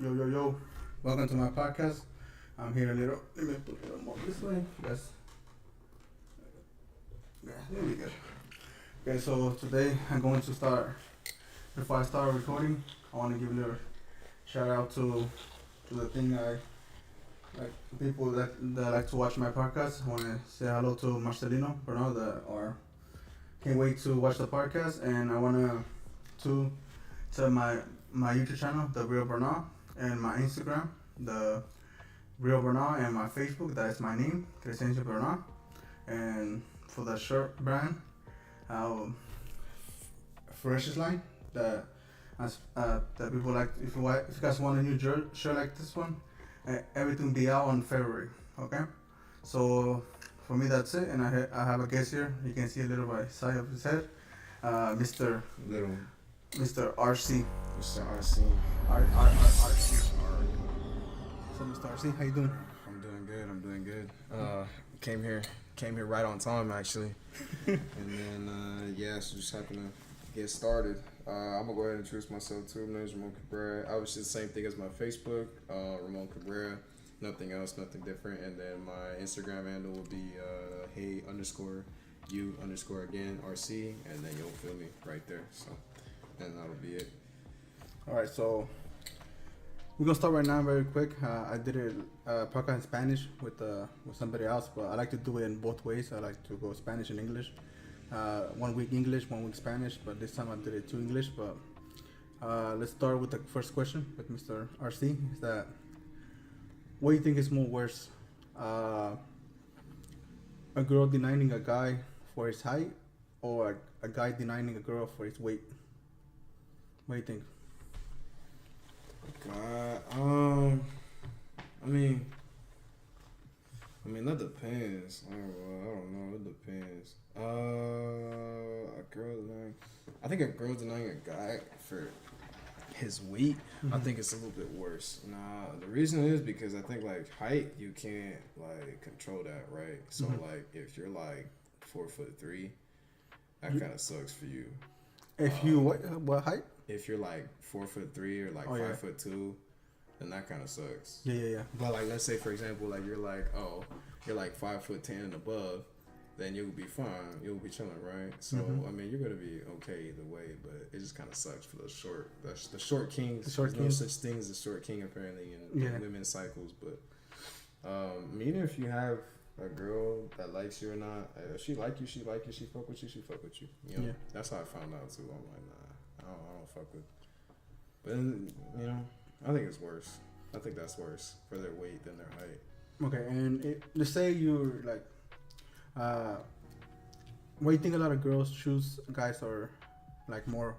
Yo, yo, yo. Welcome to my podcast. I'm here a little. Let me put it more this way. Yeah, really good. Okay, so today I'm going to start. Before I start recording, I want to give a little shout out to the thing I like people that like to watch my podcast. I want to say hello to Marcelino Bernal that are can't wait to watch the podcast, and I want to my YouTube channel, TheRealBernal, and my Instagram, The Real Bernal, and my Facebook, that is my name, Crescencio Bernal. And for the shirt brand, ferociousline, that that people like. If you guys want a new shirt like this one, everything be out on February. Okay, so for me that's it, and I have a guest here. You can see a little by side of his head, Mr. Little. Mr. RC. Mr. RC. RC. So Mr. RC, how you doing? I'm doing good. Came here right on time actually. And then so just happened to get started. I'm gonna go ahead and introduce myself too. My name is Ramon Cabrera. Obviously the same thing as my Facebook, Ramon Cabrera. Nothing else, nothing different. And then my Instagram handle will be hey_you_again RC, and then you'll feel me right there. So, and that'll be it. All right, so we're gonna start right now, very quick. I did a podcast in Spanish with somebody else, but I like to do it in both ways. I like to go Spanish and English. 1 week English, 1 week Spanish, but this time I did it 2 English. But let's start with the first question with Mr. RC. Is that what do you think is more worse? A girl denying a guy for his height, or a guy denying a girl for his weight? What do you think? God, I mean that depends. I don't know. It depends. I think a girl denying a guy for his weight, I think it's a little bit worse. Nah, the reason is because I think like height, you can't like control that, right? So like if you're like 4'3", that kind of sucks for you. If you what height? If you're like 4'3" or like 5'2", then that kind of sucks. Yeah. But like, let's say for example, like you're like 5'10" and above, then you'll be fine. You'll be chilling, right? So I mean, you're gonna be okay either way. But it just kind of sucks for the short kings. There's no such thing as a short king apparently in women's cycles. But even if you have a girl that likes you or not, if she like you, she like you. She fuck with you, she fuck with you. You know, that's how I found out too. I'm like, nah, I don't fuck with. But then, you know, I think it's worse. I think that's worse for their weight than their height. Okay, and let's say you're like, what do you think a lot of girls choose guys are like more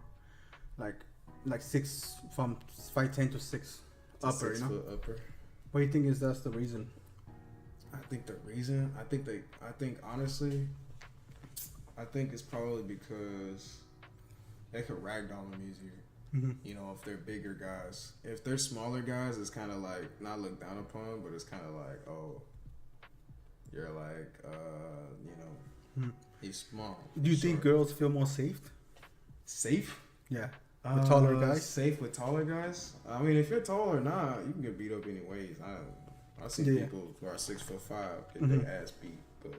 like 6 from 5'10" to 6 upper, 6 foot upper. What do you think is that's the reason? I think the reason, I think honestly, I think it's probably because they could ragdoll them easier. You know, if they're bigger guys. If they're smaller guys, it's kind of like not looked down upon, but it's kind of like, oh, you're like, he's small. Do you think girls feel more safe? Safe? Yeah. With taller guys? Safe with taller guys? I mean, if you're tall or not, you can get beat up anyways. I've seen people who are 6'5" get their ass beat, but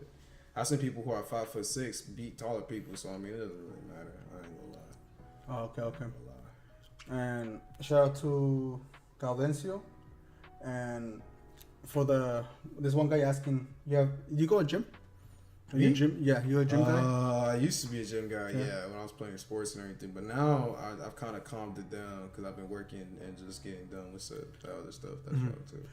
I've seen people who are 5'6" beat taller people. So I mean, it doesn't really matter. I ain't gonna lie. Oh, okay. And shout out to Gaudencio, and for this one guy asking, you go to gym? Are you a gym? Yeah, you a gym guy? I used to be a gym guy, when I was playing sports and everything. But now I've kind of calmed it down because I've been working and just getting done with the other stuff. That's right too.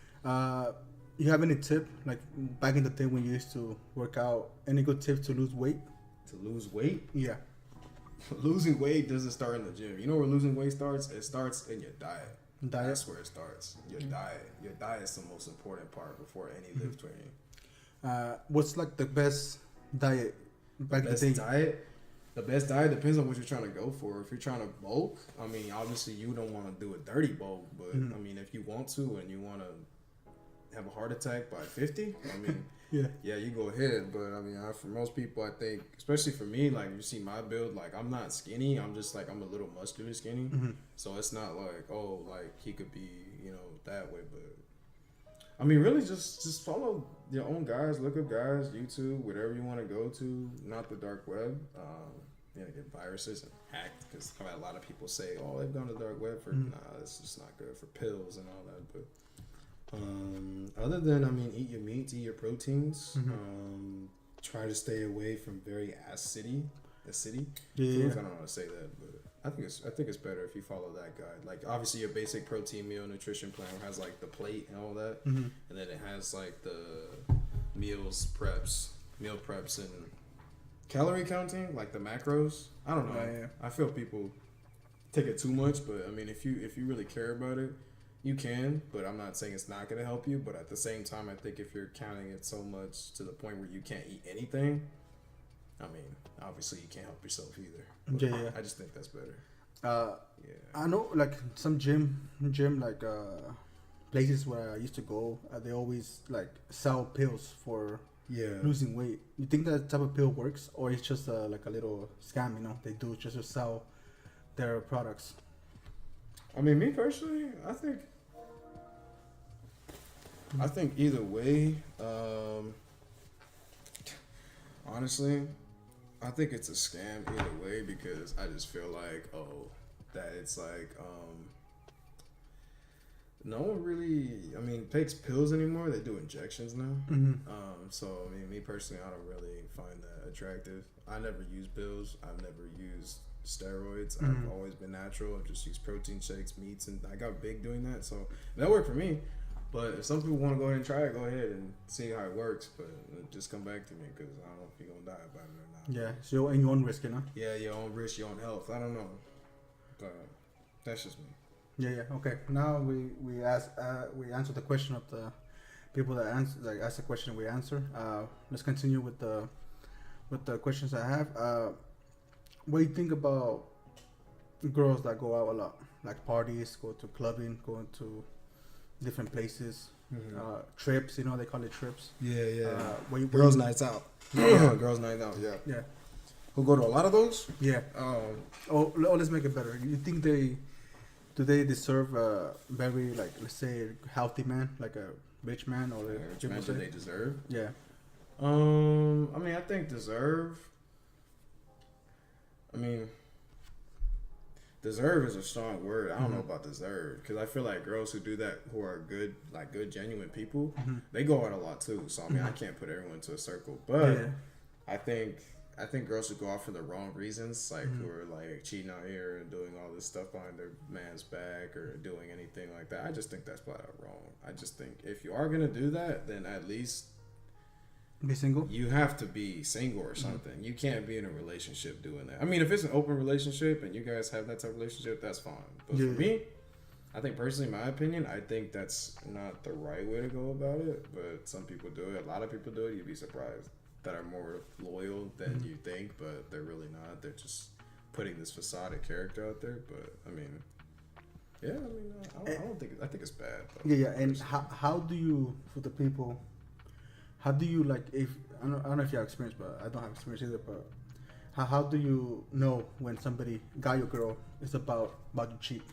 You have any tip, like back in the day when you used to work out, any good tips to lose weight? To lose weight? Yeah. Losing weight doesn't start in the gym. You know where losing weight starts? It starts in your diet. That's where it starts. Your diet. Your diet is the most important part before any lift training. What's like the best diet back in the day? The best diet depends on what you're trying to go for. If you're trying to bulk, I mean, obviously you don't want to do a dirty bulk, but I mean, if you want to and you want to have a heart attack by 50, I mean, yeah, you go ahead. But I mean, for most people, I think, especially for me, like you see my build, like I'm not skinny. I'm just like, I'm a little muscular skinny. So it's not like, oh, like he could be, you know, that way. But I mean, really, just follow your own guys. Look up guys, YouTube, whatever you want to go to. Not the dark web. You know, get viruses and hacked because I've had a lot of people say, "Oh, they've gone to the dark web for nah, it's just not good for pills and all that." But other than, I mean, eat your meats, eat your proteins. Try to stay away from very acidy. Yeah. Foods. I don't want to say that, but I think it's better if you follow that guide. Like obviously your basic protein meal nutrition plan has like the plate and all that, and then it has like the meal preps and calorie counting, like the macros. I don't know. Yeah. I feel people take it too much, but I mean if you really care about it, you can. But I'm not saying it's not gonna help you. But at the same time, I think if you're counting it so much to the point where you can't eat anything, I mean, obviously you can't help yourself either. But Yeah. I just think that's better. I know, like some gym like places where I used to go, they always like sell pills for losing weight. You think that type of pill works, or it's just like a little scam? You know, they do just to sell their products. I mean, me personally, I think either way. Honestly, I think it's a scam either way because I just feel like that it's like no one really takes pills anymore. They do injections now. So I mean, me personally, I don't really find that attractive. I never use pills. I've never used steroids. I've always been natural. I've just used protein shakes, meats, and I got big doing that. So that worked for me. But if some people want to go ahead and try it, go ahead and see how it works. But just come back to me because I don't know if you're gonna die about it or not. Yeah, so and your own risk, you know. Yeah, your own risk, your own health. I don't know, but that's just me. Yeah. Okay. Now we answer the question of the people that ask the question. We answer. Let's continue with the questions I have. What do you think about girls that go out a lot, like parties, go to clubbing, going to different places, trips? You know, they call it trips. Girls' nights out. Girls' night out. Yeah. Who go to a lot of those? Yeah. Let's make it better. You think they deserve a very, like, let's say, healthy man, like a rich man, or a rich man that they deserve? Yeah. I mean, I think deserve. I mean, deserve is a strong word. I don't know about deserve because I feel like girls who do that, who are good, like good, genuine people, they go out a lot too. So I mean, I can't put everyone into a circle, but I think girls who go out for the wrong reasons, like who are like cheating out here and doing all this stuff behind their man's back or doing anything like that. I just think that's flat out wrong. I just think if you are gonna do that, then at least be single. You have to be single or something. You can't be in a relationship doing that. I mean, if it's an open relationship and you guys have that type of relationship, that's fine. But for me, I think personally, in my opinion, I think that's not the right way to go about it. But some people do it. A lot of people do it. You'd be surprised that are more loyal than you think, but they're really not. They're just putting this facade of character out there. But I mean, I don't think. I think it's bad. Though, yeah. And how do you, for the people? How do you, like, if I don't know if you have experience, but I don't have experience either. But how do you know when somebody, guy or girl, is about to cheat?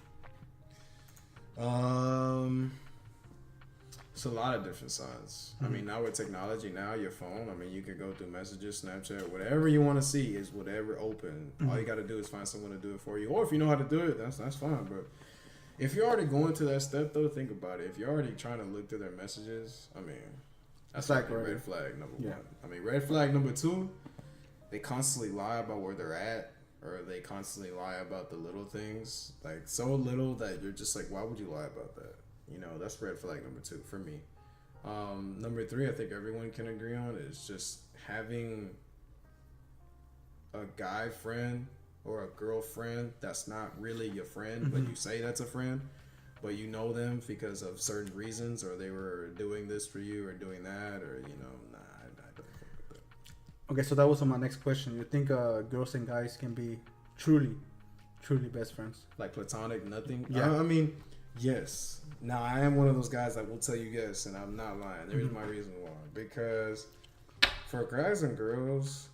It's a lot of different signs. I mean, now with technology, now your phone, I mean, you can go through messages, Snapchat, whatever you want to see is whatever open. All you got to do is find someone to do it for you. Or if you know how to do it, that's fine. But if you're already going to that step, though, think about it. If you're already trying to look through their messages, I mean, that's like red flag number one. I mean, red flag number two, they constantly lie about where they're at, or they constantly lie about the little things, like so little that you're just like, why would you lie about that? You know, that's red flag number two for me. Number three, I think everyone can agree on is just having a guy friend or a girlfriend that's not really your friend, but you say that's a friend. But you know them because of certain reasons, or they were doing this for you, or doing that, or I don't think that. Okay, so that was my next question. You think girls and guys can be truly best friends? Like platonic, nothing? Yeah. I mean, yes. Now, I am one of those guys that will tell you yes, and I'm not lying. There's my reason why. Because for guys and girls,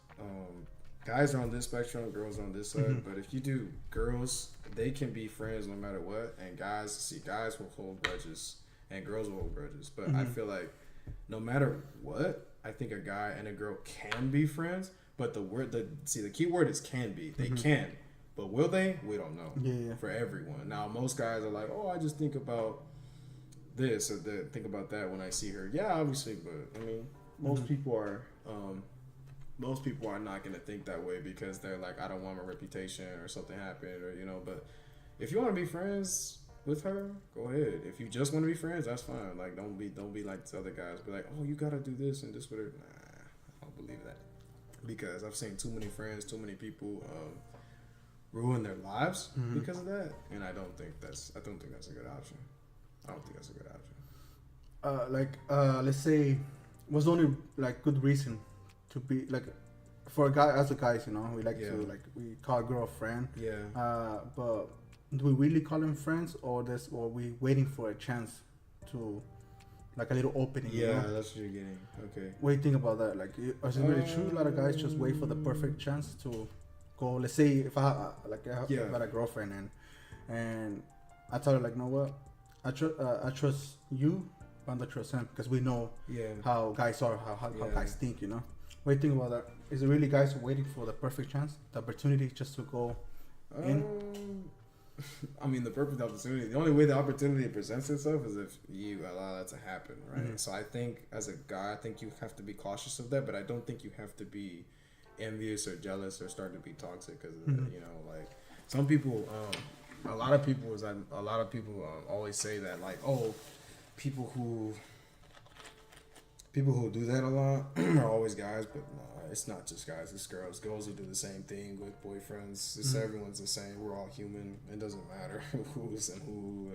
guys are on this spectrum, girls are on this side. But if you do girls, they can be friends no matter what. And guys will hold grudges and girls will hold grudges. But I feel like no matter what, I think a guy and a girl can be friends. But the key word is can be. They can, but will they? We don't know. Yeah. For everyone. Now, most guys are like, oh, I just think about this or think about that when I see her. Yeah, obviously, but I mean, most people are. Most people are not gonna think that way because they're like, I don't want my reputation or something happened or But if you want to be friends with her, go ahead. If you just want to be friends, that's fine. Like, don't be like the other guys. Be like, oh, you gotta do this and this with her. Nah, I don't believe that. Because I've seen too many friends, too many people ruin their lives because of that, and I don't think that's a good option. I don't think that's a good option. Let's say, what's the only like good reason to be like for a guy as a guys, we like to we call a girl a friend. Yeah. But do we really call them friends, or we waiting for a chance to? Like a little opening. Yeah, that's what you're getting. Okay. What do you think about that? Like, is it really true? A lot of guys just wait for the perfect chance to go. Let's say if I had a girlfriend and I tell her like, you know what, I trust you, but I don't trust him because we know how guys are, how guys think. What do you think about that? Is it really guys waiting for the perfect chance, the opportunity just to go in? I mean, the perfect opportunity. The only way the opportunity presents itself is if you allow that to happen, right? So I think as a guy, I think you have to be cautious of that, but I don't think you have to be envious or jealous or start to be toxic because of that. Like some people, a lot of people always say that, like, oh, people who do that a lot are always guys, but no, it's not just guys, it's girls. Girls will do the same thing with boyfriends. It's everyone's the same. We're all human. It doesn't matter who's and who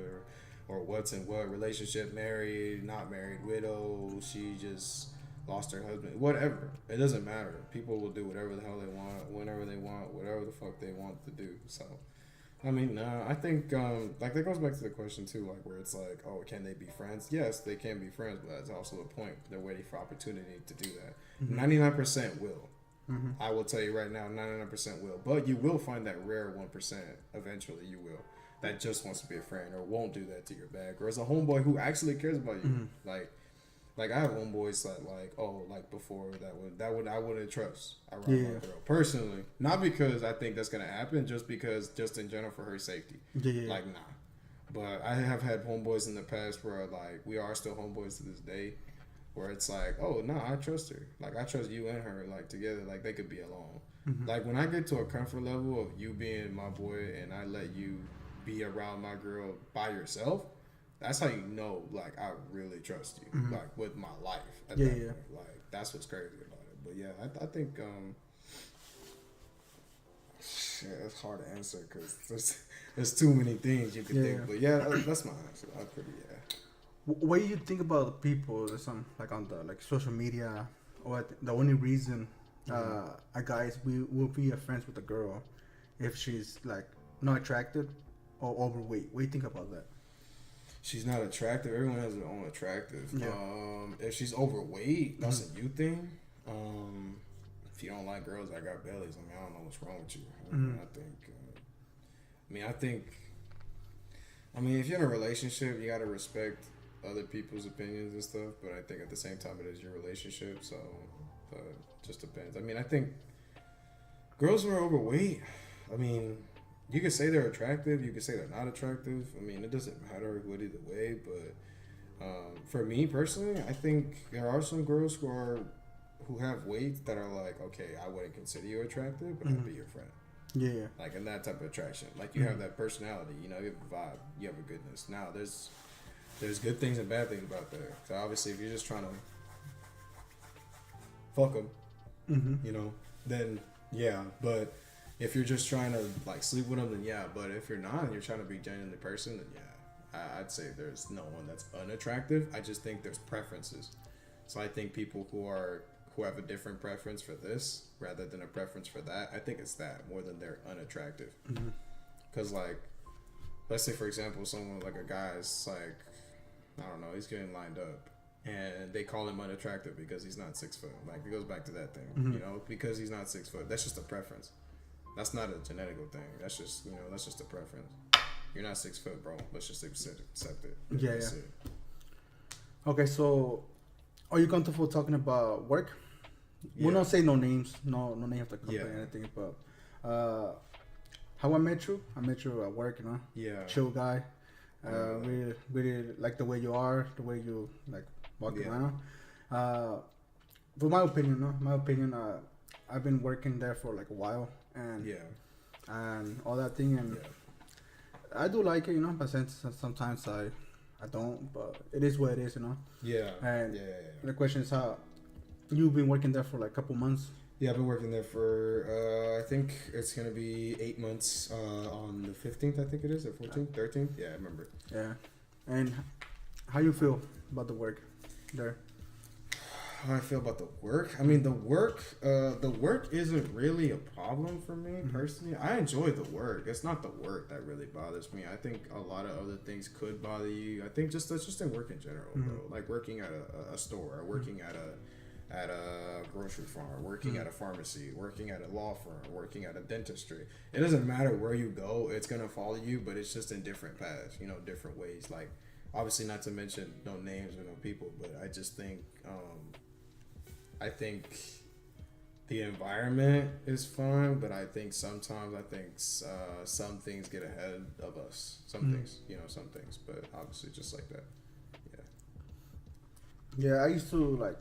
or what's in what relationship, married, not married, widow, she just lost her husband, whatever. It doesn't matter. People will do whatever the hell they want, whenever they want, whatever the fuck they want to do. So I mean, I think like that goes back to the question too, like where it's like, oh, can they be friends? Yes, they can be friends, but that's also the point. They're waiting for opportunity to do that. 99% will. I will tell you right now, 99% will. But you will find that rare 1%. Eventually, you will. That just wants to be a friend or won't do that to your back, or is a homeboy who actually cares about you. Like I have homeboys that before I wouldn't trust around my girl personally, not because I think that's gonna happen, just in general for her safety. Like nah, but I have had homeboys in the past where like we are still homeboys to this day, where it's like, oh no, I trust her, like I trust you and her, like together, like they could be alone. Like when I get to a comfort level of you being my boy and I let you be around my girl by yourself. That's how you know, like, I really trust you, like, with my life. At that point. Like, that's what's crazy about it. But, yeah, I think, shit, it's hard to answer because there's too many things you could think. But, yeah, that's my answer. I'm pretty, What do you think about the people, like, on the, like, social media, or the only reason a guy will be friends with a girl if she's, like, not attractive or overweight? What do you think about that? She's not attractive. Everyone has their own attractive. Yeah. If she's overweight, that's a you thing. If you don't like girls that got bellies, I mean, I don't know what's wrong with you. I mean, if you're in a relationship, you gotta respect other people's opinions and stuff. But I think at the same time, it is your relationship, so it just depends. I mean, I think girls who are overweight, I mean, you could say they're attractive. You could say they're not attractive. I mean, it doesn't matter what either way. But for me personally, I think there are some girls who have weight that are like, okay, I wouldn't consider you attractive, but I'd be your friend. Yeah. Like in that type of attraction, like you have that personality. You have a vibe. You have a goodness. Now there's good things and bad things about that. So obviously, if you're just trying to fuck them, then yeah, but. If you're just trying to like sleep with them, then yeah. But if you're not and you're trying to be genuinely person, then yeah. I'd say there's no one that's unattractive. I just think there's preferences. So I think people who have a different preference for this rather than a preference for that, I think it's that more than they're unattractive. Because like, let's say for example, someone like a guy's like, I don't know, he's getting lined up. And they call him unattractive because he's not 6 foot. Like it goes back to that thing, because he's not 6 foot. That's just a preference. That's not a genetical thing. That's just a preference. You're not 6 foot, bro. Let's just accept it. Yeah. It. Okay, so are you comfortable talking about work? Yeah. We'll not say no names, no name of the company Yeah. or anything, but how I met you at work, you know, Yeah. chill guy. Remember that. Really like the way you are, the way you like walk Yeah. around. For my opinion, no, my opinion, I've been working there for like a while, Yeah. and all that thing, and Yeah. I do like it, you know, but sometimes I don't, but it is what it is, you know. Yeah. And Yeah. the question is how you've been working there for like a couple months. Yeah, I've been working there for I think it's gonna be 8 months on the 15th. I think it is, or 14th, 13th. Yeah, I remember. Yeah, and how you feel about the work there? How I feel about the work? I mean, the work isn't really a problem for me personally. I enjoy the work. It's not the work that really bothers me. I think a lot of other things could bother you. I think that's just in work in general, bro. Like working at a store, or working at a grocery farm, working at a pharmacy, working at a law firm, working at a dentistry. It doesn't matter where you go, it's gonna follow you, but it's just in different paths, you know, different ways. Like, obviously, not to mention no names or no people, but I just think, I think the environment is fine, but I think sometimes some things get ahead of us. Some things, some things, but obviously just like that. Yeah. Yeah, I used to like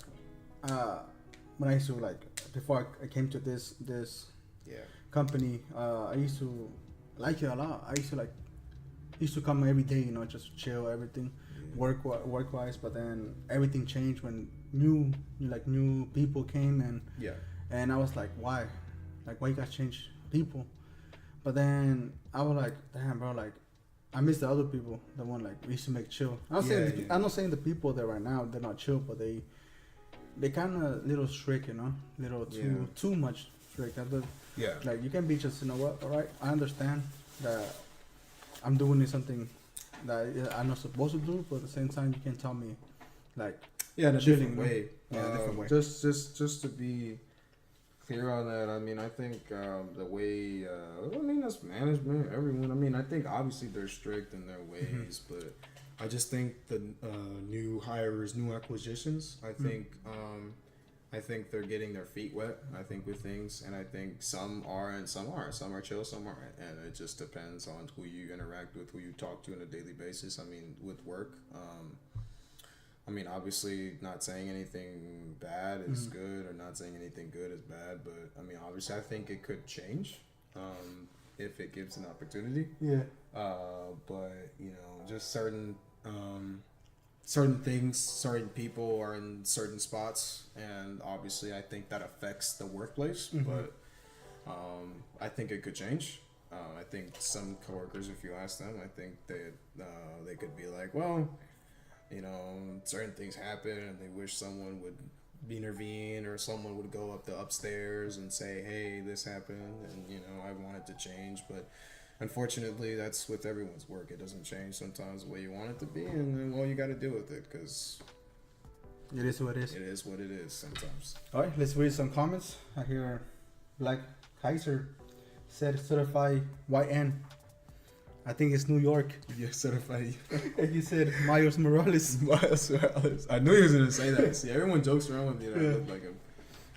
when I used to like before I came to this Yeah. company, I used to like it a lot. I used to come every day, you know, just chill, everything, work wise. But then everything changed when new people came, and I was like, why you guys change people? But then I was like, damn, bro, like I miss the other people, the one like we used to make chill. I'm not saying the people there right now they're not chill, but they kind of little strict, you know, little too much strict. Yeah. Like you can be just, you know what, all right, I understand that I'm doing something that I'm not supposed to do, but at the same time you can tell me like in a chilling, different way. different way. Just to be clear on that, I mean, I think the way, that's management, everyone. I mean, I think obviously they're strict in their ways, but I just think the new hires, new acquisitions, I think they're getting their feet wet, I think, with things, and I think some are and some aren't. Some are chill, some aren't, and it just depends on who you interact with, who you talk to on a daily basis. I mean, with work, I mean, obviously, not saying anything bad is good, or not saying anything good is bad, but I mean, obviously, I think it could change if it gives an opportunity. Yeah. But just certain things, certain people are in certain spots, and obviously, I think that affects the workplace. But I think it could change. I think some coworkers, if you ask them, I think they could be like, well, certain things happen, and they wish someone would intervene, or someone would go up the upstairs and say, hey, this happened, and I want it to change. But unfortunately, that's with everyone's work. It doesn't change sometimes the way you want it to be, and then, well, you got to deal with it, because it is what it is. It is what it is sometimes. All right, let's read some comments. I hear Black Kaiser said certified YN. I think it's New York. Yeah, certified. And you said Miles Morales. Miles Morales. I knew he was gonna say that. See, everyone jokes around with me that I look like him.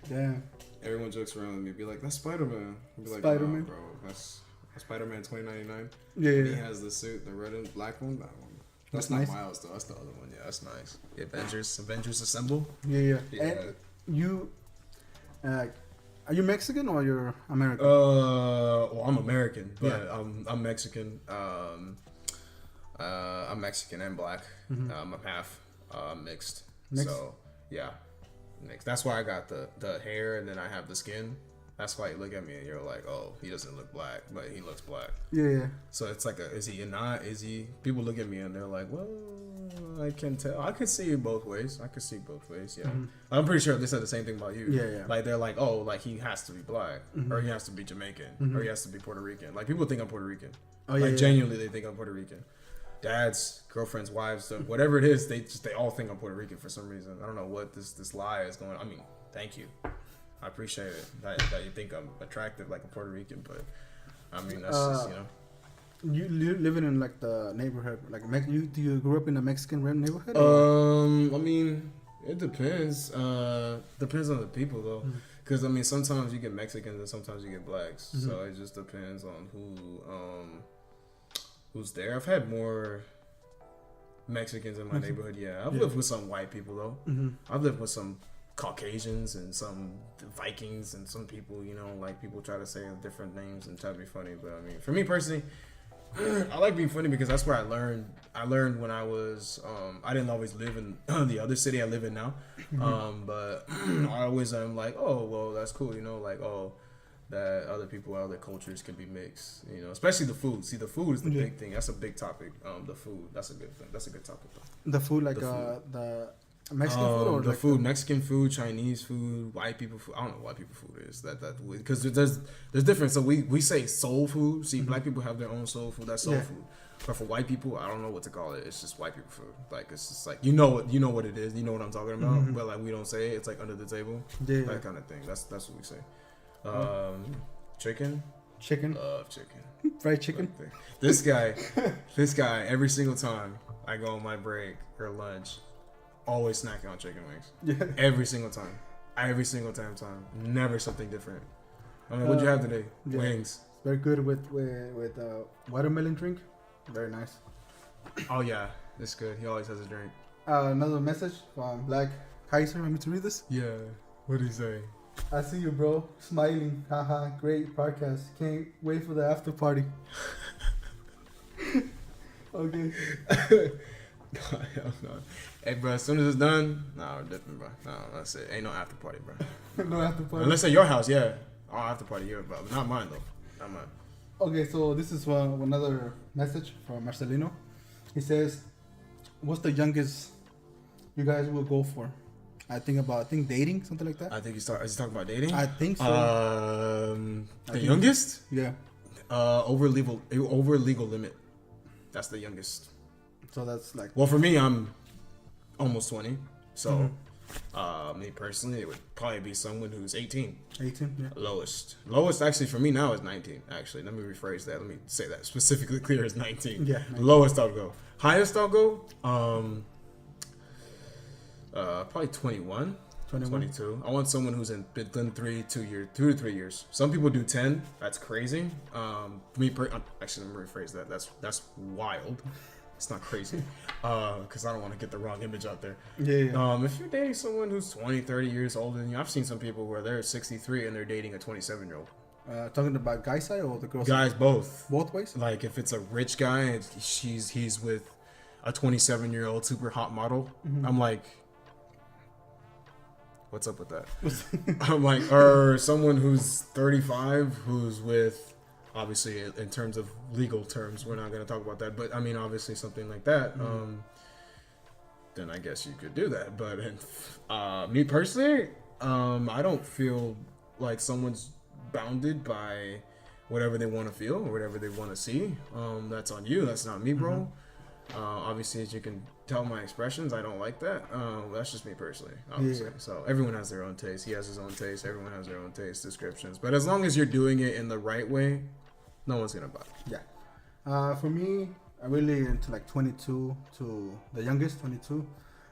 Damn. Everyone jokes around with me. Be like, that's Spider-Man. I'd be like, Spider-Man, nah, bro. That's Spider-Man 2099. Yeah. He has the suit, the red and black one. That one. That's not nice. Miles though. That's the other one. Yeah, that's nice. The Avengers Assemble. Yeah. And you, are you Mexican or you're American? Well, I'm American, but I'm Mexican. I'm Mexican and black. I'm half mixed. So yeah, mixed. That's why I got the hair, and then I have the skin. That's why you look at me and you're like, oh, he doesn't look black, but he looks black. Yeah. So it's like, is he not? Is he? People look at me and they're like, well, I can tell. I can see it both ways. Yeah. I'm pretty sure they said the same thing about you. Yeah. Like they're like, oh, like he has to be black, or he has to be Jamaican, or he has to be Puerto Rican. Like people think I'm Puerto Rican. Oh yeah. Genuinely, they think I'm Puerto Rican. Dads, girlfriends, wives, so whatever it is, they all think I'm Puerto Rican for some reason. I don't know what this lie is going on. I mean, thank you. I appreciate it that you think I'm attractive like a Puerto Rican, but I mean that's just You living in like the neighborhood, like do you grew up in a Mexican neighborhood? I mean, it depends. Depends on the people though, because I mean, sometimes you get Mexicans and sometimes you get blacks. Mm-hmm. So it just depends on who's there. I've had more Mexicans in my neighborhood. Yeah, I've lived with some white people though. Mm-hmm. I've lived with some Caucasians and some Vikings and some people. You know, like people try to say different names and try to be funny. But I mean, for me personally, I like being funny because that's where I learned. I learned when I was. I didn't always live in the other city I live in now, but I always am like, oh well, that's cool. You know, like that other people, other cultures can be mixed. You know, especially the food. See, the food is the big thing. That's a big topic. The food. That's a good thing. That's a good topic though. The food, like the Mexican food or the like food, Mexican food, Chinese food, white people food. I don't know what white people food is. That because there's different. So we say soul food. See, black people have their own soul food. That's soul food. But for white people, I don't know what to call it. It's just white people food. Like it's just like you know what it is. You know what I'm talking about. But like we don't say it. It's like under the table. Yeah. That kind of thing. That's what we say. Chicken. Love chicken. Fried chicken. Like this guy. Every single time I go on my break or lunch. Always snacking on chicken wings. Yeah. Every single time. Time. Never something different. I mean, what'd you have today? Yeah. Wings. Very good with watermelon drink. Very nice. Oh yeah, it's good. He always has a drink. Another message from Black Kaiser. Want me to read this? Yeah. What did he say? I see you, bro. Smiling. Haha. Great podcast. Can't wait for the after party. Okay. No. Hey, bro, as soon as it's done, we're dipping, bro. No, that's it. Ain't no after party, bro. No after party. Unless at your house, yeah. Oh, after party, yeah, but not mine, though. Not mine. Okay, so this is another message from Marcelino. He says, what's the youngest you guys will go for? I think dating, something like that. I think is he talking about dating? I think so. The youngest? Yeah. Over legal limit. That's the youngest. So that's like... Well, for me, I'm almost 20. So, me personally, it would probably be someone who's 18. 18, yeah. Lowest actually for me now is 19, actually. Let me rephrase that. Let me say that specifically clear as 19. Yeah. 19. Lowest I'll go. Highest I'll go, probably 21. 22. I want someone who's been done 2 to 3 years. Some people do 10. That's crazy. Actually, let me rephrase that. That's wild. It's not crazy, because I don't want to get the wrong image out there. Yeah. If you're dating someone who's 20, 30 years older than you, I've seen some people where they're 63 and they're dating a 27-year-old. Talking about guy side or the girl side? Guys, both. Both ways? Like, if it's a rich guy and he's with a 27-year-old super hot model, I'm like, what's up with that? I'm like, or someone who's 35 who's with... Obviously, in terms of legal terms, we're not going to talk about that. But, I mean, obviously, something like that, then I guess you could do that. But me personally, I don't feel like someone's bounded by whatever they want to feel or whatever they want to see. That's on you. That's not me, bro. Obviously, as you can tell my expressions, I don't like that. That's just me personally, obviously. Yeah. So everyone has their own taste. He has his own taste. Everyone has their own taste descriptions. But as long as you're doing it in the right way, no one's gonna bother. Yeah. For me, I'm really into like 22 to the youngest, 22,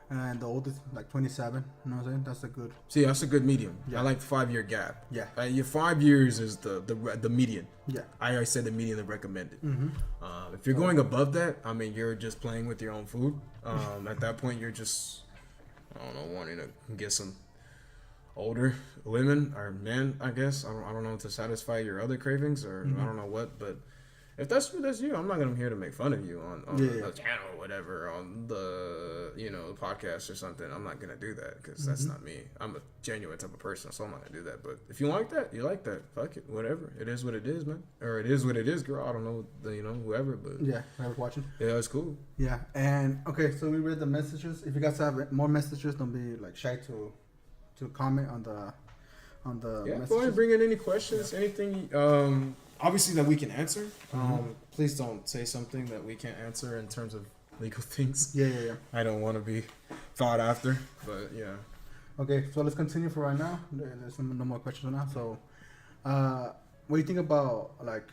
and the oldest like 27. You know what I'm saying? That's a good. See, that's a good medium. Yeah. I like the 5-year gap. Yeah. Your 5 years is the median. Yeah. I said the median, the recommended. If you're going above that, I mean, you're just playing with your own food. At that point, you're just, I don't know, wanting to get some older women or men, I guess. I don't know, to satisfy your other cravings or I don't know what, but if that's you, I'm not gonna here to make fun of you on the channel or whatever, on the podcast or something. I'm not gonna do that because that's not me. I'm a genuine type of person, so I'm not gonna do that. But if you like that, you like that. Fuck it, whatever. It is what it is, man. Or it is what it is, girl. I don't know, whoever, but yeah, whoever's watching. Yeah, it's cool. Yeah, and okay, so we read the messages. If you guys have more messages, don't be like shy to comment on the messages. Go ahead and bring in any questions, anything obviously that we can answer. Please don't say something that we can't answer in terms of legal things. Yeah. I don't want to be thought after, but yeah. Okay, so let's continue for right now. There's no more questions now. So what do you think about like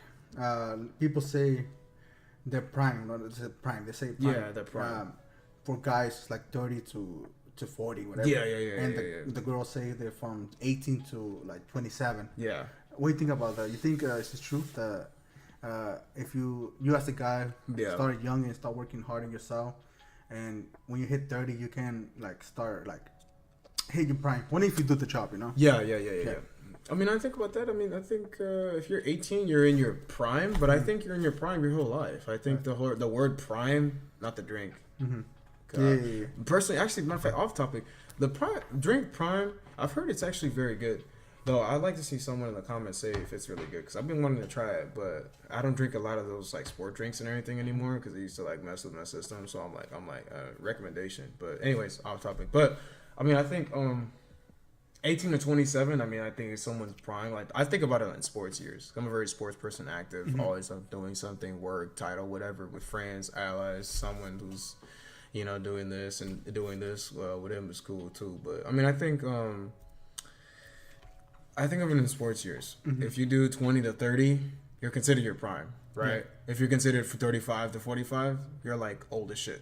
people say their prime, not it's a prime. They say prime. Yeah, their prime. For guys like 30 to 40, whatever. Yeah. And the girls say they're from 18 to like 27. Yeah. What do you think about that? You think it's true that if you as a guy start young and start working hard on yourself, and when you hit 30, you can like start like hit your prime. What if you do the job, you know? Yeah. I mean, I think about that. I mean, I think if you're 18, you're in your prime, but I think you're in your prime your whole life. I think the word prime, not the drink. Mm-hmm. Yeah. Personally, actually, matter of fact, off topic, the drink prime, I've heard it's actually very good. Though I'd like to see someone in the comments say if it's really good, because I've been wanting to try it, but I don't drink a lot of those like sport drinks and everything anymore because they used to like mess with my system. So I'm like recommendation. But anyways, off topic. But I mean, I think 18 to 27. I mean, I think it's someone's prime. Like I think about it in sports years. I'm a very sports person, active, always doing something, work, title, whatever, with friends, allies, someone who's doing this and doing this with him is cool too. But I mean, I think of it in sports years. If you do 20 to 30, you're considered your prime, right? Yeah. If you're considered for 35 to 45, you're like old as shit.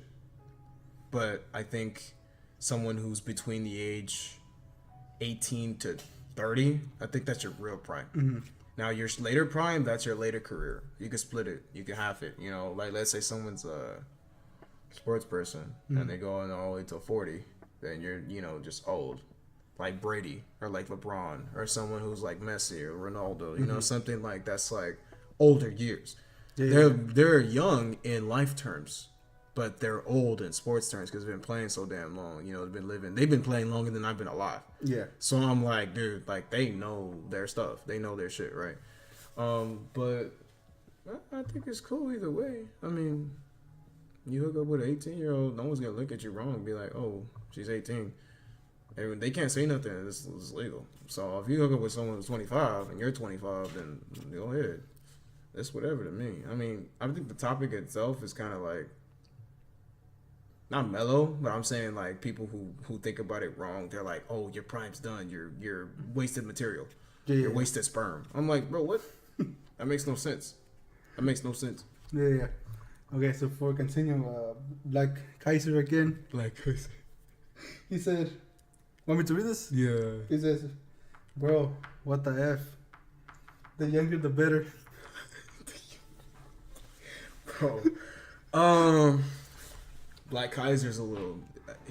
But I think someone who's between the age 18 to 30, I think that's your real prime. Now your later prime, that's your later career. You can split it, you can half it. Like let's say someone's a sports person and they go on all the way till 40, then you're just old, like Brady or like LeBron or someone who's like Messi or Ronaldo, something like that's like older years. They're young in life terms, but they're old in sports terms because they've been playing so damn long. They've been playing longer than I've been alive. Yeah. So I'm like, dude, like they know their stuff, they know their shit, right? But I think it's cool either way. I mean, you hook up with an 18-year-old, no one's gonna look at you wrong and be like, oh, she's 18. And they can't say nothing. It's legal. So if you hook up with someone who's 25 and you're 25, then go ahead. It's whatever to me. I mean, I think the topic itself is kind of like not mellow, but I'm saying like people who think about it wrong. They're like, oh, your prime's done. You're wasted material. You're wasted sperm. I'm like, bro, what? That makes no sense. Yeah. Okay, so before we continue, Black Kaiser again. Black Kaiser. He said, want me to read this? Yeah. He says, bro, what the F? The younger, the better. Bro. Black Kaiser's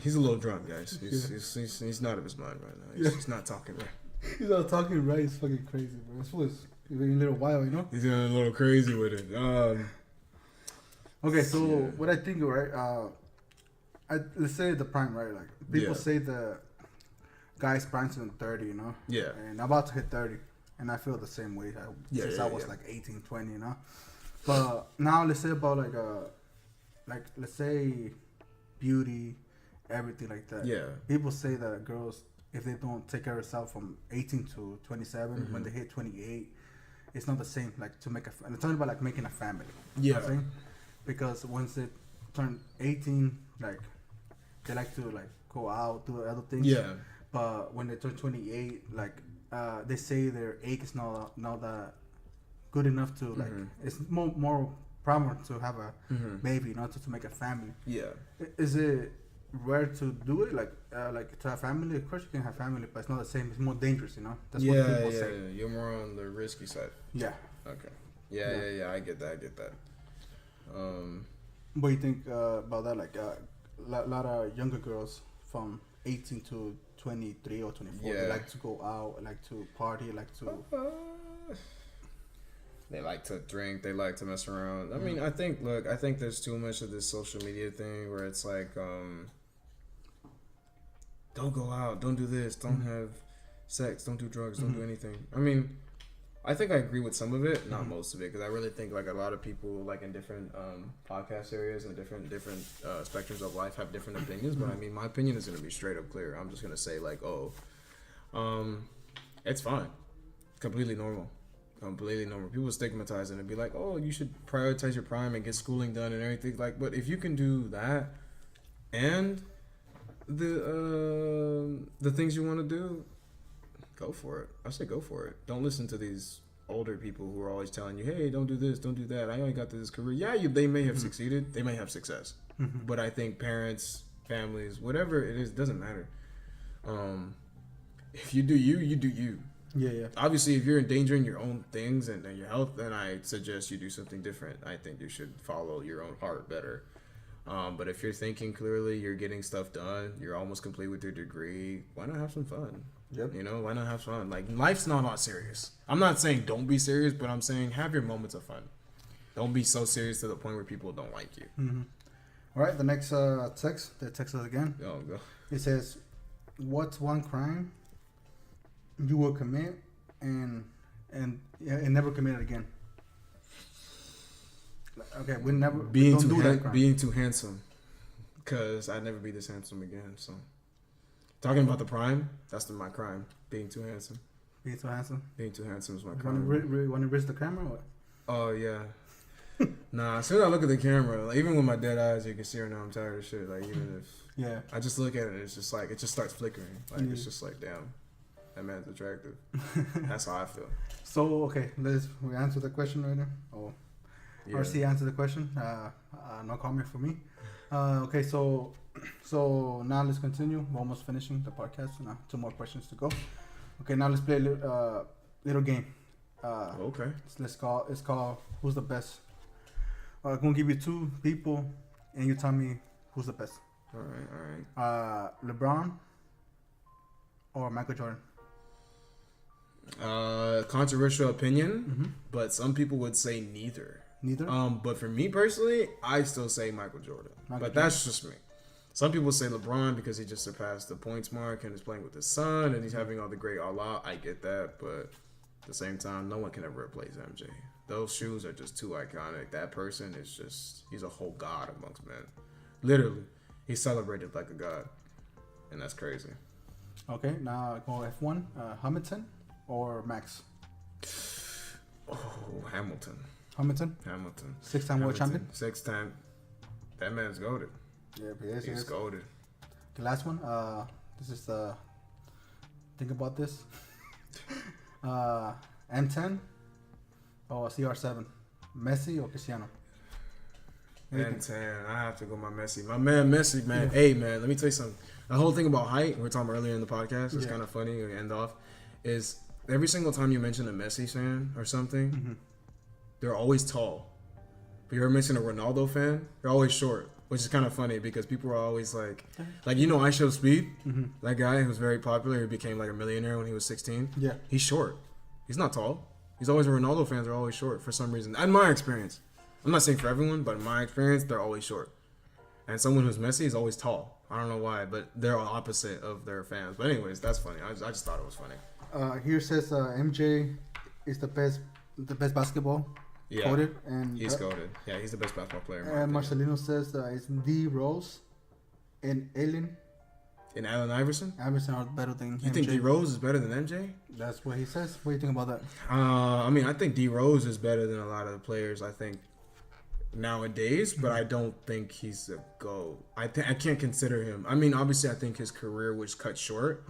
he's a little drunk, guys. He's not of his mind right now. He's not talking right. He's not talking right. He's fucking crazy, bro. This was a little wild, He's getting a little crazy with it. Okay, so what I think, right? Let's say the prime, right? Like people say the guy's prime's in 30, Yeah. And I'm about to hit 30, and I feel the same way since I was like 18, 20, But now let's say about like let's say beauty, everything like that. Yeah. People say that girls, if they don't take care of themselves from 18 to 27, when they hit 28, it's not the same. Like to make I'm talking about like making a family. Yeah. Because once they turn 18, like they like to like go out, do other things. Yeah. But when they turn 28, like they say their egg is not that good enough to like. It's more proper to have a baby, not to make a family. Yeah. Is it rare to do it? Like to have family? Of course you can have family, but it's not the same. It's more dangerous, That's what people say. Yeah. You're more on the risky side. Yeah. Okay. Yeah. I get that. What do you think about that? Like a lot of younger girls from 18 to 23 or 24, they like to go out, like to party, like to... They like to drink, they like to mess around. I mean, I think there's too much of this social media thing where it's like, don't go out, don't do this, don't have sex, don't do drugs, don't do anything. I mean, I think I agree with some of it, not most of it, because I really think like a lot of people like in different podcast areas and different spectrums of life have different opinions. But I mean, my opinion is going to be straight up clear. I'm just going to say like, it's fine, completely normal. People stigmatize it and be like, oh, you should prioritize your prime and get schooling done and everything. Like, but if you can do that and the things you want to do, go for it. I say go for it. Don't listen to these older people who are always telling you, hey, don't do this, don't do that. I only got this career. Yeah, they may have succeeded. They may have success. But I think parents, families, whatever it is, doesn't matter. If you do you, you do you. Yeah. Obviously, if you're endangering your own things and your health, then I suggest you do something different. I think you should follow your own heart better. But if you're thinking clearly, you're getting stuff done, you're almost complete with your degree, why not have some fun? Yep. You know, why not have fun? Like, life's not serious. I'm not saying don't be serious, but I'm saying have your moments of fun. Don't be so serious to the point where people don't like you. All right, the next text, they text us again. Oh, go. It says, what's one crime you will commit and never commit it again? Okay, we never being don't do that crime. Being too handsome, because I'd never be this handsome again. So, talking about the prime, that's my crime. Being too handsome. Being too handsome. Being too handsome is my crime. Want to risk the camera? Or what? Oh yeah. Nah, as soon as I look at the camera, like, even with my dead eyes, you can see right now I'm tired of shit. Like, even if I just look at it, it's just like it just starts flickering. Like it's just like, damn, that man's attractive. That's how I feel. So okay, we answer the question right now. Oh. Yeah. RC answered the question. No comment for me. Okay, so now let's continue. We're almost finishing the podcast. Now 2 more questions to go. Okay, now let's play a little game. Okay. It's called Who's the Best. I'm gonna give you 2 people, and you tell me who's the best. All right. LeBron or Michael Jordan. Controversial opinion, but some people would say neither. Neither? But for me personally, I still say Michael Jordan. That's just me. Some people say LeBron because he just surpassed the points mark and is playing with his son and he's having all the great Allah. I get that, but at the same time, no one can ever replace MJ. Those shoes are just too iconic. That person is just, he's a whole god amongst men. Literally. He's celebrated like a god. And that's crazy. Okay, now go F1. Hamilton or Max? Oh, Hamilton. Hamilton? 6-time world champion? 6-time. That man's goated. Yeah, he is. He's goated. The last one. This is the. Think about this. M10 or CR7? Messi or Cristiano? M10. I have to go my Messi. My man Messi, man. Yeah. Hey, man, let me tell you something. The whole thing about height, we were talking earlier in the podcast, it's kind of funny to end off, is every single time you mention a Messi fan or something, they're always tall. But you ever mention a Ronaldo fan? They're always short, which is kind of funny because people are always like you know, I Show Speed, that guy who was very popular, who became like a millionaire when he was 16. Yeah, he's short. He's not tall. He's always Ronaldo fans are always short for some reason. In my experience, I'm not saying for everyone, but in my experience, they're always short. And someone who's Messi is always tall. I don't know why, but they're opposite of their fans. But anyways, that's funny. I just thought it was funny. Here says MJ is the best basketball. Yeah, coded, and he's coded. Yeah, he's the best basketball player. And Marcelino says it's D Rose and Allen. And Allen Iverson? Iverson are better than You MJ. think D Rose is better than MJ? That's what he says. What do you think about that? I mean, I think D Rose is better than a lot of the players, I think, nowadays, but I don't think he's a GOAT. I can't consider him. I mean, obviously, I think his career was cut short.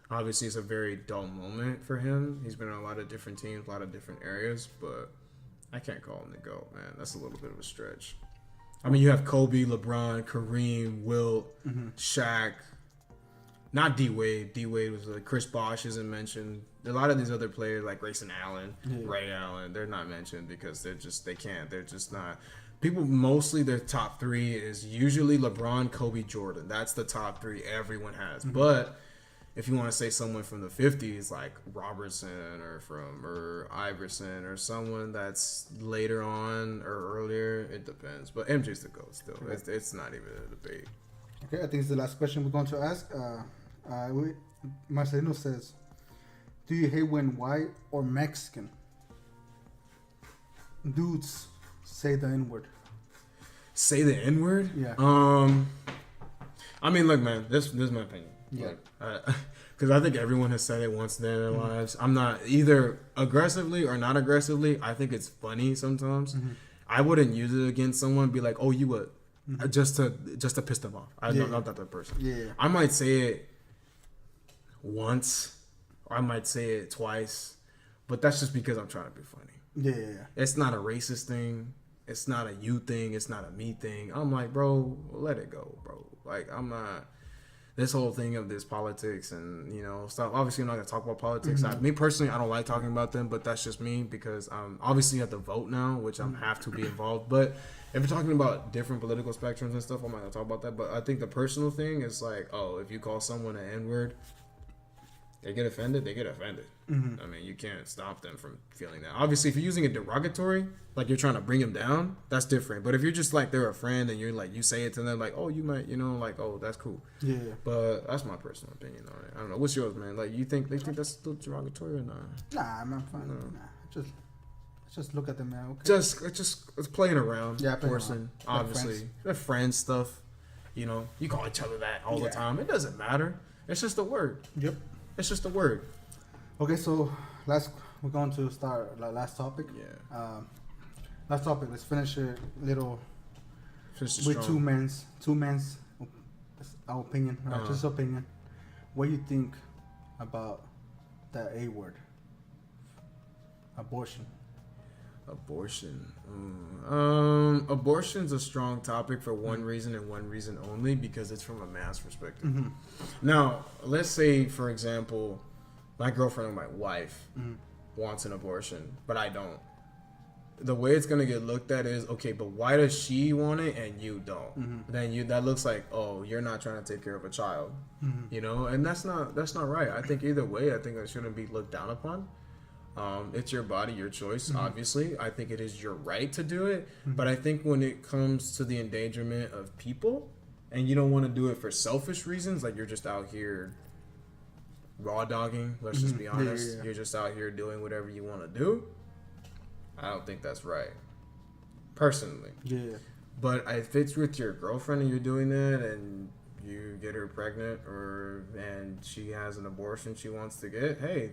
Obviously, it's a very dull moment for him. He's been on a lot of different teams, a lot of different areas, but I can't call him the GOAT, man. That's a little bit of a stretch. I mean, you have Kobe, LeBron, Kareem, Wilt, Shaq. Not D-Wade. D-Wade was like Chris Bosh isn't mentioned. A lot of these other players like Grayson Allen, Ray Allen, they're not mentioned because they can't. They're just not. People, mostly their top 3 is usually LeBron, Kobe, Jordan. That's the top 3 everyone has. But if you want to say someone from the 50s like Robertson or Iverson or someone that's later on or earlier, it depends. But MJ's the GOAT still. Okay. It's not even a debate. Okay, I think it's the last question we're going to ask. Marcelino says, do you hate when white or Mexican dudes say the N-word? Say the N-word? Yeah. I mean, look, man, this is my opinion. Yeah. Because I think everyone has said it once in their lives. I'm not either aggressively or not aggressively. I think it's funny sometimes. I wouldn't use it against someone and be like, oh, you would. Just to piss them off. I'm not that person. Yeah. I might say it once, or I might say it twice, But that's just because I'm trying to be funny. Yeah. It's not a racist thing. It's not a you thing. It's not a me thing. I'm like, bro, let it go, bro. Like, I'm not. This whole thing of this politics and, you know, stuff. Obviously, I'm not going to talk about politics. Me personally, I don't like talking about them, but that's just me because I'm obviously at the vote now, which I have to be involved. But if you're talking about different political spectrums and stuff, I'm not going to talk about that. But I think the personal thing is like, oh, if you call someone an N-word, they get offended, they get offended. I mean, you can't stop them from feeling that. Obviously, if you're using it derogatory, like you're trying to bring them down, that's different. But if you're just like they're a friend and you're like, you say it to them like, oh, you might, you know, like, oh, that's cool. Yeah. But that's my personal opinion on it. I don't know. What's yours, man? Like, they think that's still derogatory or not? Nah, I'm fine. No. Nah, just look at them now. Okay. It's playing around. Yeah, portion. Like Obviously, they're friends stuff. You know, you call each other that all the time. It doesn't matter. It's just a word. Yep. It's just a word. Okay, so we're going to start last topic. Yeah. Last topic. Let's finish it little Finish with strong. two men's our opinion, just opinion. What do you think about the A word? Abortion. Abortion. Abortion's a strong topic for one reason and one reason only, because it's from a man's perspective. Now, let's say, for example, my girlfriend or my wife wants an abortion, but I don't. The way it's gonna get looked at is, okay, but why does she want it and you don't? Then that looks like, oh, you're not trying to take care of a child, you know, and that's not right. I think either way, I think that shouldn't be looked down upon. It's your body, your choice. Obviously, I think it is your right to do it, but I think when it comes to the endangerment of people, and you don't want to do it for selfish reasons, like you're just out here raw dogging. Let's just be honest. You're just out here doing whatever you want to do. I don't think that's right, personally. Yeah. But if it's with your girlfriend and you're doing that, and you get her pregnant, and she has an abortion she wants to get, hey,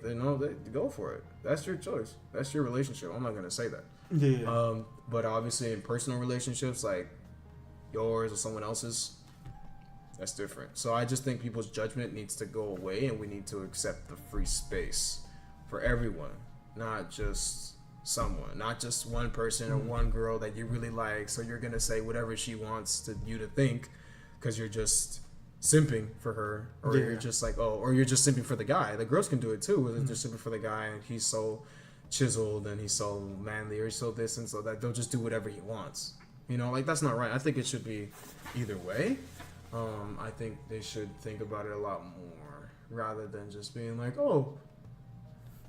go for it. That's your choice. That's your relationship. I'm not gonna say that. Yeah. But obviously in personal relationships like yours or someone else's, that's different. So I just think people's judgment needs to go away, and we need to accept the free space for everyone, not just someone, not just one person or one girl that you really like. So you're gonna say whatever she wants you to think, because you're just simping for her, or you're just like, or you're just simping for the guy. The girls can do it too. They're just simping for the guy, and he's so chiseled and he's so manly, or he's so this and so that. They'll just do whatever he wants. You know, like, that's not right. I think it should be either way. I think they should think about it a lot more, rather than just being like, oh,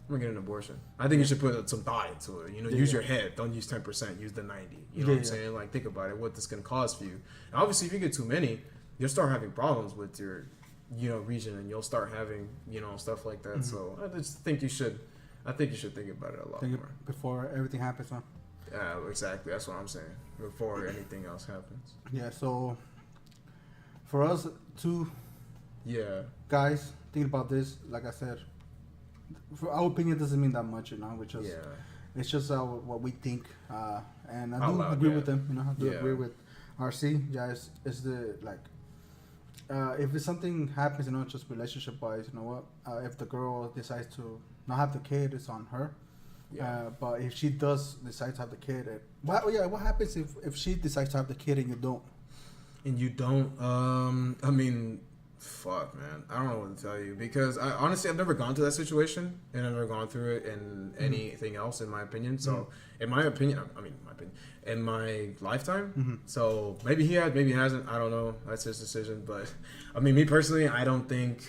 I'm gonna get an abortion. I think you should put some thought into it. You know, use your head. Don't use 10%. Use the 90. You know what I'm saying? Like, think about it. What this can cause for you. And obviously, if you get too many, you'll start having problems with your, region, and you'll start having, stuff like that. So I just think you should. I think you should think about it a lot more before everything happens, huh? Yeah, exactly. That's what I'm saying. Before anything else happens. Yeah. So for us two, guys, think about this. Like I said, for our opinion doesn't mean that much, which is it's just what we think, and I do agree with them. I do agree with RC. Yeah, it's the like. If it's something happens, just relationship wise, if the girl decides to not have the kid, it's on her. Yeah. But if she does decide to have the kid, what happens if she decides to have the kid and you don't? And you don't? I mean, fuck, man. I don't know what to tell you, because honestly, I've never gone to that situation, and I've never gone through it in anything else, in my opinion. So, in my opinion, in my lifetime. So maybe he has, maybe he hasn't. I don't know. That's his decision. But I mean, me personally, I don't think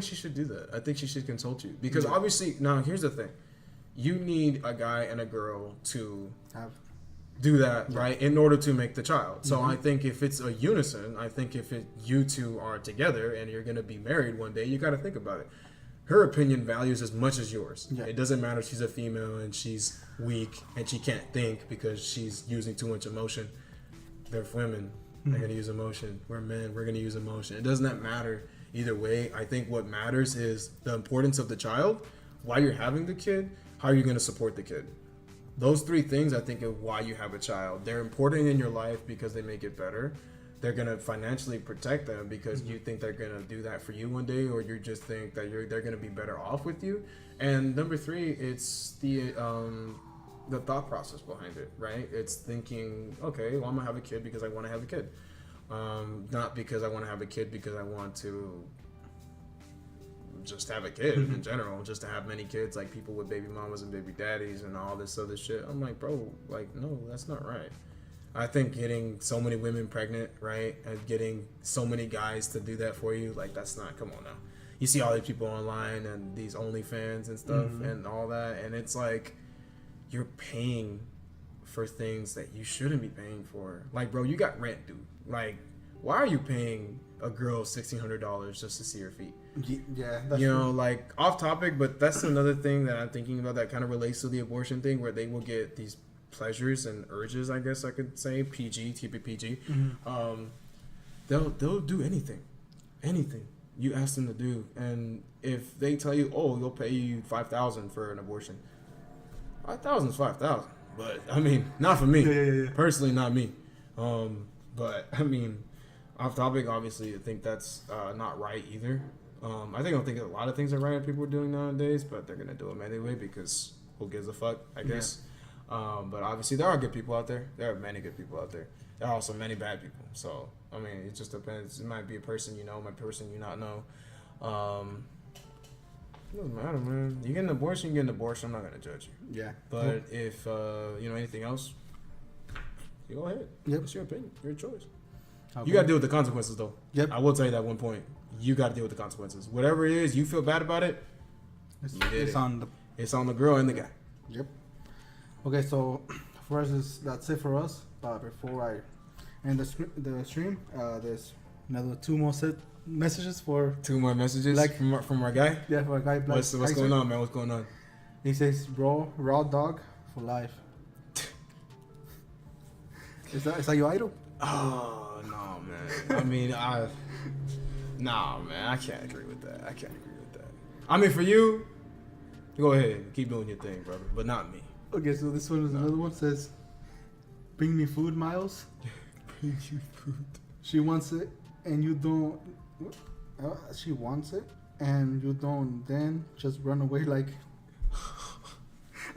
she should do that. I think she should consult you, because obviously, now here's the thing: you need a guy and a girl to do that, right, in order to make the child. So I think if it's a unison, I think if you two are together and you're gonna be married one day, you got to think about it. Her opinion values as much as yours. It doesn't matter if she's a female and she's weak and she can't think because she's using too much emotion. They're women. They're gonna use emotion. We're men. We're gonna use emotion. It does not matter either way. I think what matters is the importance of the child, why you're having the kid, how you're gonna support the kid. Those three things, I think, are why you have a child. They're important in your life because they make it better. they're gonna financially protect them because you think they're gonna do that for you one day, or you just think that they're gonna be better off with you. And number three, it's the thought process behind it, right? It's thinking, okay, well, I'm gonna have a kid because I want to have a kid, not because I want to have a kid because I want to just have a kid in general, just to have many kids, like people with baby mamas and baby daddies and all this other shit. I'm like, bro, like, no, that's not right. I think getting so many women pregnant, right, and getting so many guys to do that for you, like, that's not, come on now. You see all these people online and these OnlyFans and stuff and all that, and it's like, you're paying for things that you shouldn't be paying for. Like, bro, you got rent due. Like, why are you paying a girl $1,600 just to see her feet? Yeah, that's true. Like, off topic, but that's another thing that I'm thinking about that kind of relates to the abortion thing, where they will get these pleasures and urges, I guess I could say, PG, keep it PG. They'll do anything you ask them to do, and if they tell you, oh, they'll pay you $5,000 for an abortion, 5,000 is 5,000, but I mean, not for me. Yeah. Personally, not me. But I mean, off topic, obviously, I think that's not right either. I don't think a lot of things are right that people are doing nowadays, but they're gonna do them anyway because who gives a fuck, I guess. But obviously, there are good people out there. There are many good people out there. There are also many bad people. So I mean, it just depends. It might be a person you know, might be a person you not know. It doesn't matter, man. You get an abortion, you get an abortion. I'm not gonna judge you. Yeah. But if you know anything else, you go ahead. Yep. It's your opinion, your choice. Okay. You gotta deal with the consequences, though. Yep. I will tell you that one point. You gotta deal with the consequences. Whatever it is, you feel bad about it. It's on the girl and the guy. Yep. Okay, so first that's it for us. But before I end the stream, there's another two more messages for. Two more messages from our guy. Yeah, for our guy. What's going on, man? What's going on? He says, raw dog for life." Is that your idol? Oh no, man. I mean, nah, man. I can't agree with that. I mean, for you, go ahead, keep doing your thing, brother. But not me. Okay, so this one is another one. Says, "Bring me food, Miles." Bring you food. She wants it, and you don't. She wants it, and you don't. Then just run away like.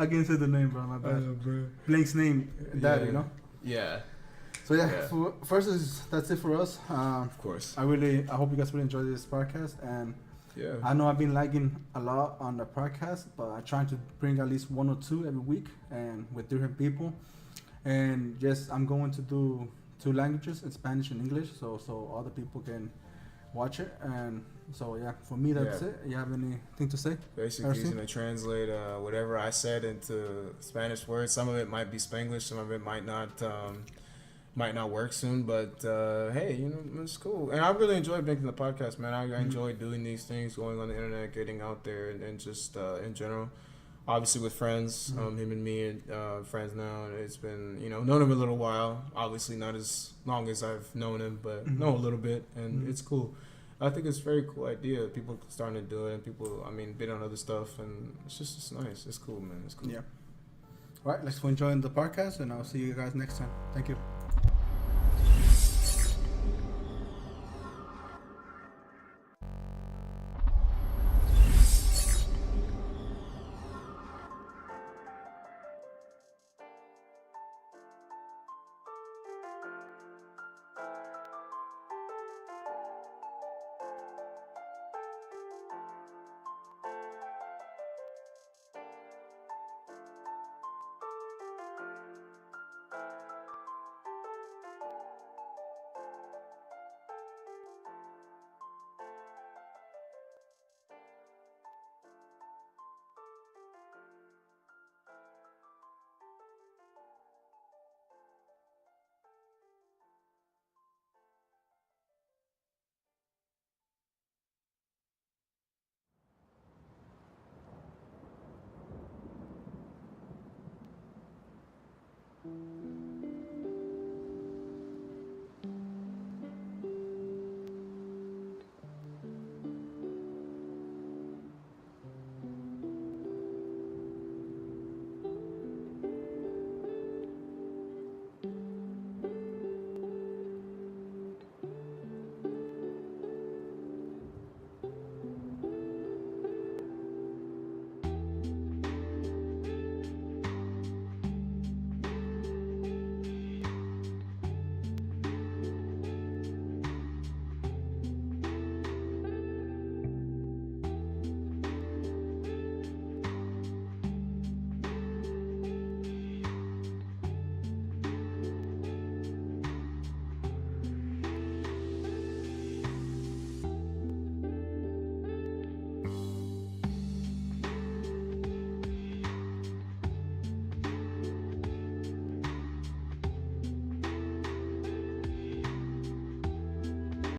I can't say the name, bro. My bad. Bro. Blank's name, Dad. You know. Yeah. So that's it for us. Of course. I hope you guys really enjoyed this podcast, and yeah, I know I've been lagging a lot on the podcast, but I'm trying to bring at least one or two every week, and with different people. And yes, I'm going to do 2 languages, in Spanish and English, so other people can watch it. And so yeah, for me that's it. You have anything to say? Basically, he's gonna translate whatever I said into Spanish words. Some of it might be Spanglish, some of it might not work soon. But hey, you know, it's cool. And I really enjoy making the podcast, man. I enjoy doing these things, going on the internet, getting out there, and just in general. Obviously with friends, him and me and friends now. And it's been, known him a little while. Obviously not as long as I've known him, but know a little bit, and it's cool. I think it's a very cool idea. People starting to do it, and people, bid on other stuff, and it's nice. It's cool, man. It's cool. Yeah. All right, let's go enjoy the podcast, and I'll see you guys next time. Thank you.